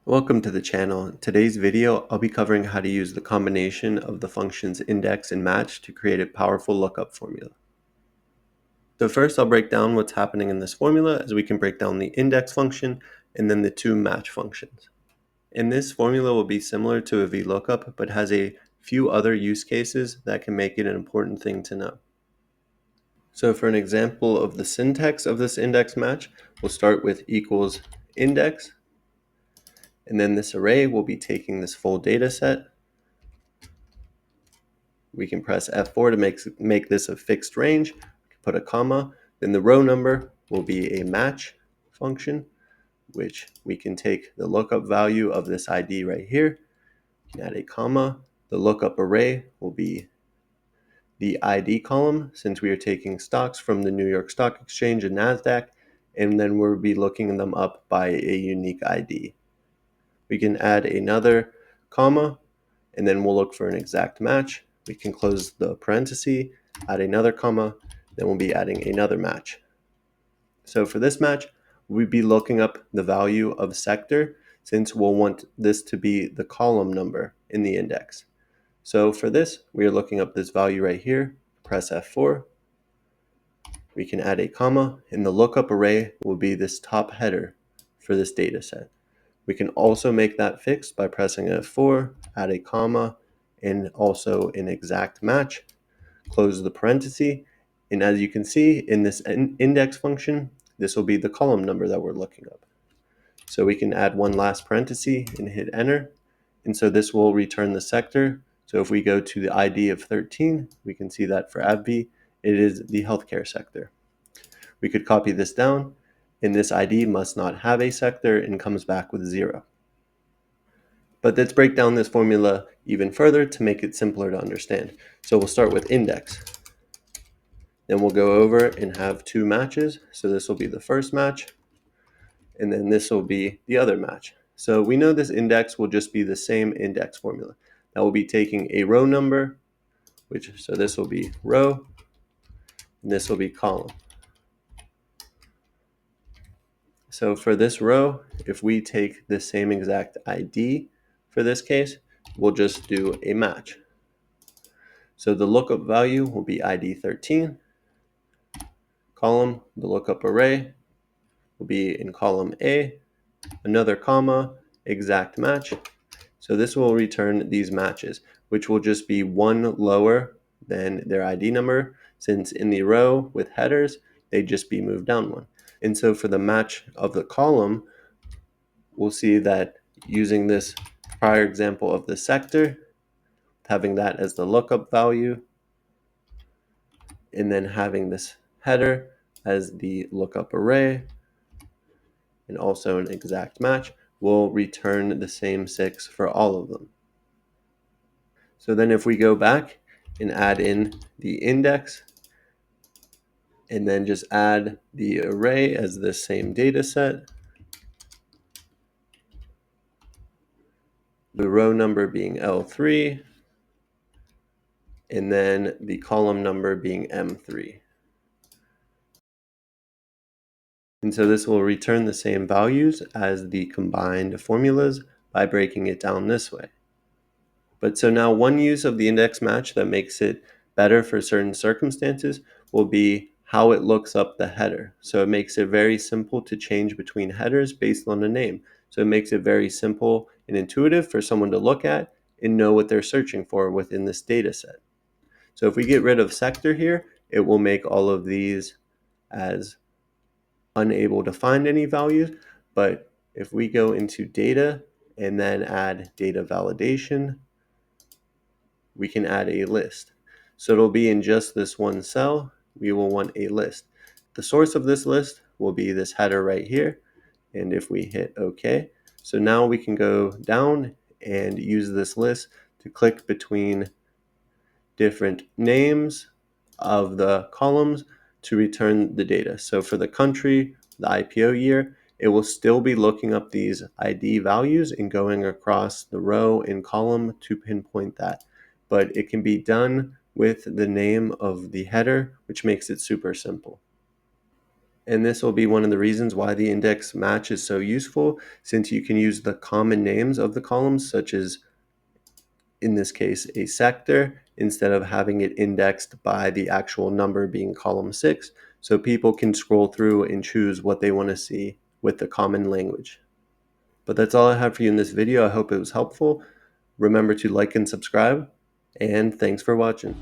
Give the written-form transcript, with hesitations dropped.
Welcome to the channel. In today's video, I'll be covering how to use the combination of the functions index and match to create a powerful lookup formula. So first, I'll break down what's happening in this formula, as we can break down the index function and then the two match functions. And this formula will be similar to a VLOOKUP, but has a few other use cases that can make it an important thing to know. So for an example of the syntax of this index match, we'll start with equals index. And then this array will be taking this full data set. We can press F4 to make this a fixed range, put a comma, then the row number will be a match function, which we can take the lookup value of this ID right here, we can add a comma, the lookup array will be the ID column, since we are taking stocks from the New York Stock Exchange and NASDAQ, and then we'll be looking them up by a unique ID. We can add another comma, and then we'll look for an exact match. We can close the parenthesis, add another comma, then we'll be adding another match. So for this match, we'd be looking up the value of sector, since we'll want this to be the column number in the index. So for this, we are looking up this value right here, press F4. We can add a comma, and the lookup array will be this top header for this data set. We can also make that fixed by pressing F4, add a comma, and also an exact match, close the parenthesis, and as you can see in this index function, this will be the column number that we're looking up. So we can add one last parenthesis and hit enter, and so this will return the sector. So if we go to the ID of 13, we can see that for AbbVie, it is the healthcare sector. We could copy this down, and this ID must not have a sector and comes back with 0. But let's break down this formula even further to make it simpler to understand. So we'll start with index. Then we'll go over and have two matches. So this will be the first match, and then this will be the other match. So we know this index will just be the same index formula. That will be taking a row number, so this will be row, and this will be column. So for this row, if we take the same exact ID for this case, we'll just do a match. So the lookup value will be ID 13. Column, the lookup array will be in column A, another comma, exact match. So this will return these matches, which will just be one lower than their ID number, since in the row with headers, they'd just be moved down one. And so for the match of the column, we'll see that using this prior example of the sector, having that as the lookup value, and then having this header as the lookup array, and also an exact match, will return the same 6 for all of them. So then if we go back and add in the index, and then just add the array as the same data set, the row number being L3, and then the column number being M3. And so this will return the same values as the combined formulas by breaking it down this way. But so now one use of the index match that makes it better for certain circumstances will be how it looks up the header. So it makes it very simple to change between headers based on the name. So it makes it very simple and intuitive for someone to look at and know what they're searching for within this data set. So if we get rid of sector here, it will make all of these as unable to find any values. But if we go into data and then add data validation, we can add a list. So it'll be in just this one cell. We will want a list. The source of this list will be this header right here. And if we hit OK, so now we can go down and use this list to click between different names of the columns to return the data. So for the country, the IPO year, it will still be looking up these ID values and going across the row and column to pinpoint that. But it can be done with the name of the header, which makes it super simple. And this will be one of the reasons why the index match is so useful, since you can use the common names of the columns, such as in this case a sector, instead of having it indexed by the actual number being column 6, so people can scroll through and choose what they want to see with the common language. But that's all I have for you in this video. I hope it was helpful. Remember to like and subscribe, and thanks for watching.